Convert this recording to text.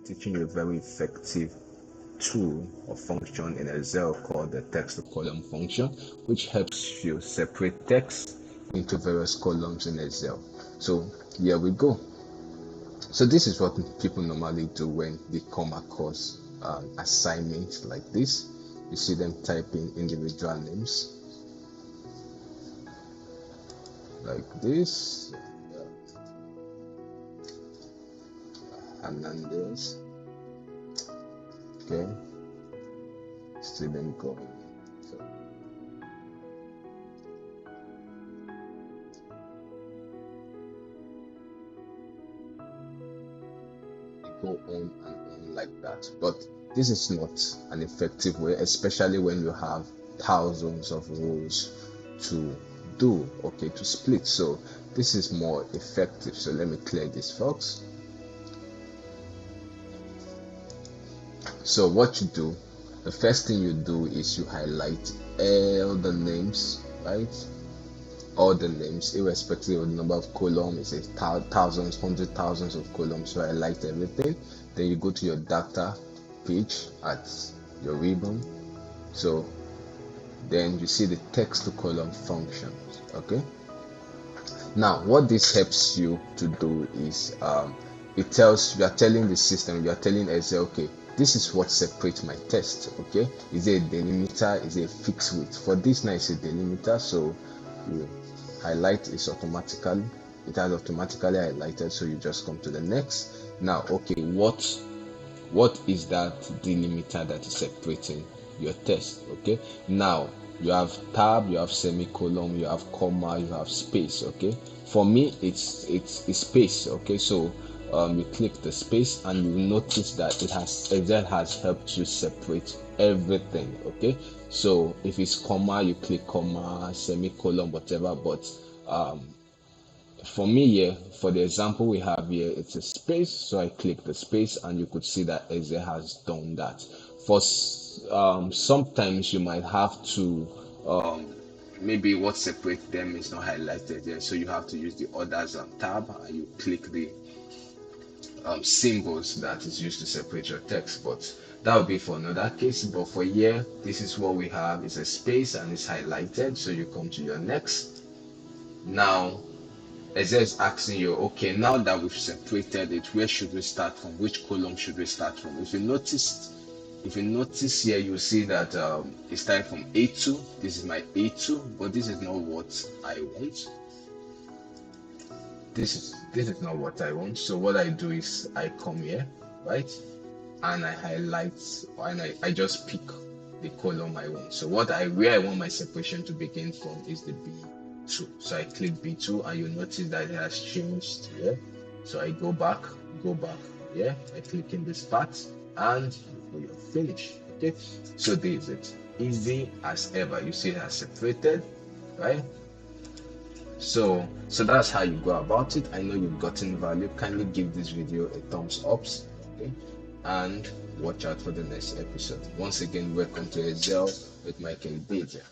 teaching you a very effective tool or function in Excel called the text to column function, which helps you separate text into various columns in Excel. So here we go. So this is what people normally do when they come across assignments like this. You see them typing individual names like this. Hernandez. Okay, student going. So go on and on like that. But this is not an effective way, especially when you have thousands of rows to do, okay, to split. So this is more effective. So let me clear this, folks. So what you do, the first thing you do is you highlight all the names, right? All the names, irrespective of the number of columns. It's thousands, hundred thousands of columns. So I highlight everything. Then you go to your data page at your ribbon. So then you see the text to column functions. Okay. Now, what this helps you to do is it tells you are telling the system, you are telling Excel, okay, this is what separates my text. Okay, is it a delimiter? Is it a fixed width? For this now, it's a delimiter, so you highlight is automatically, it has automatically highlighted, so you just come to the next. Now, okay, what is that delimiter that is separating your text? Okay, now you have tab, you have semicolon, you have comma, you have space. Okay, for me it's space. Okay, so you click the space and you notice that Excel has helped you separate everything. Okay, so if it's comma, you click comma, semicolon, whatever. But for me here, for the example we have here, it's a space, so I click the space and you could see that Excel has done that. For sometimes you might have to maybe what separates them is not highlighted here, so you have to use the others tab and you click the symbols that is used to separate your text. But that would be for another case. But for here, this is what we have, is a space and it's highlighted, so you come to your next. Now Excel is asking you, okay, now that we've separated it, where should we start from? Which column should we start from? If you notice here, you see that it's starting from A2. This is my A2, but this is not what I want. This is not what I want. So what I do is I come here, right, and I highlight, and I just pick the column I want. So where I want my separation to begin from is the B2. So I click B2 and you notice that it has changed here. So I go back here, I click in this part and you're finished. Okay, so this is it, easy as ever. You see it has separated, right? So that's how you go about it. I know you've gotten value. Kindly give this video a thumbs up, okay, and watch out for the next episode. Once again, welcome to Excel with Micheal Idedia.